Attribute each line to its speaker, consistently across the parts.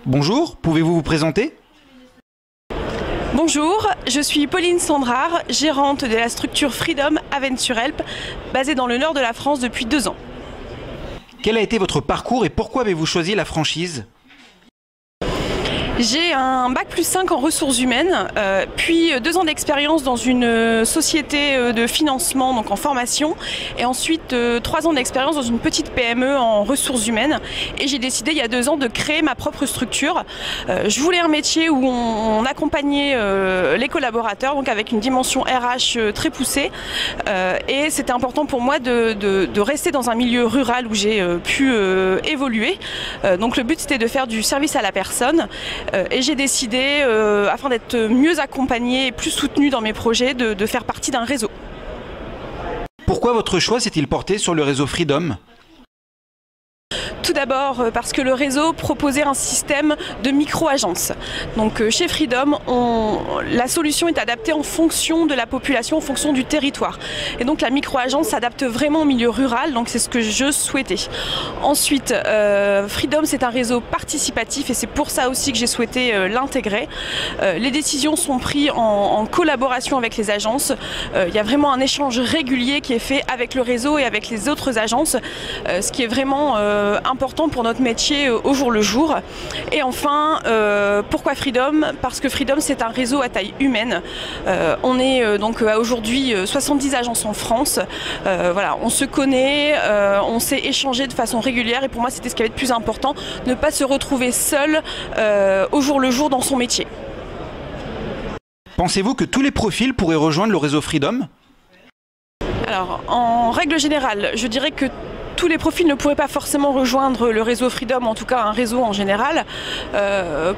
Speaker 1: Bonjour, pouvez-vous vous présenter?
Speaker 2: Bonjour, je suis Pauline Sandrard, gérante de la structure Freedom à Vennes-sur-Helpe, basée dans le nord de la France depuis 2 ans.
Speaker 1: Quel a été votre parcours et pourquoi avez-vous choisi la franchise?
Speaker 2: J'ai un bac+5 en ressources humaines, puis 2 ans d'expérience dans une société de financement, donc en formation, et ensuite 3 ans d'expérience dans une petite PME en ressources humaines. Et j'ai décidé il y a 2 ans de créer ma propre structure. Je voulais un métier où on accompagnait les collaborateurs, donc avec une dimension RH très poussée. Et c'était important pour moi de rester dans un milieu rural où j'ai pu évoluer. Donc le but c'était de faire du service à la personne. Et j'ai décidé, afin d'être mieux accompagnée et plus soutenue dans mes projets, de faire partie d'un réseau.
Speaker 1: Pourquoi votre choix s'est-il porté sur le réseau Freedom?
Speaker 2: Tout d'abord parce que le réseau proposait un système de micro-agences. Donc chez Freedom, la solution est adaptée en fonction de la population, en fonction du territoire. Et donc la micro-agence s'adapte vraiment au milieu rural, donc c'est ce que je souhaitais. Ensuite, Freedom c'est un réseau participatif et c'est pour ça aussi que j'ai souhaité l'intégrer. Les décisions sont prises en collaboration avec les agences. Il y a vraiment un échange régulier qui est fait avec le réseau et avec les autres agences, ce qui est vraiment important pour notre métier au jour le jour. Et enfin, pourquoi Freedom? Parce que Freedom c'est un réseau à taille humaine. On est donc aujourd'hui 70 agences en France. Voilà, on se connaît, on s'est échangé de façon régulière et pour moi c'était ce qui avait de plus important, ne pas se retrouver seul au jour le jour dans son métier.
Speaker 1: Pensez-vous que tous les profils pourraient rejoindre le réseau Freedom?
Speaker 2: Alors, en règle générale, je dirais que tous les profils ne pourraient pas forcément rejoindre le réseau Freedom, en tout cas un réseau en général.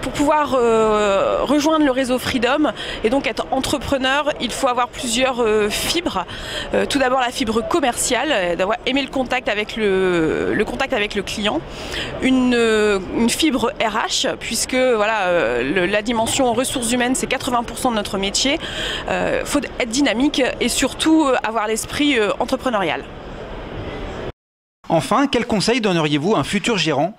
Speaker 2: Pour pouvoir rejoindre le réseau Freedom et donc être entrepreneur, il faut avoir plusieurs fibres. Tout d'abord la fibre commerciale, d'avoir aimé le contact avec le client. Une fibre RH, puisque voilà, la dimension ressources humaines c'est 80% de notre métier. Il faut être dynamique et surtout avoir l'esprit entrepreneurial.
Speaker 1: Enfin, quel conseil donneriez-vous à un futur gérant?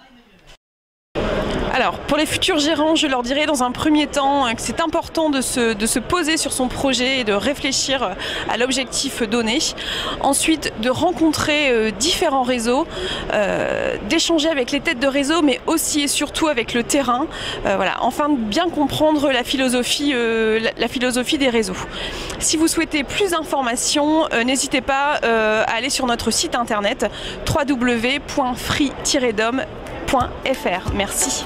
Speaker 2: Alors, pour les futurs gérants, je leur dirais dans un premier temps que c'est important de se poser sur son projet et de réfléchir à l'objectif donné. Ensuite, de rencontrer différents réseaux, d'échanger avec les têtes de réseau, mais aussi et surtout avec le terrain. Voilà. Enfin, de bien comprendre la philosophie des réseaux. Si vous souhaitez plus d'informations, n'hésitez pas à aller sur notre site internet www.free-dom.fr. Merci.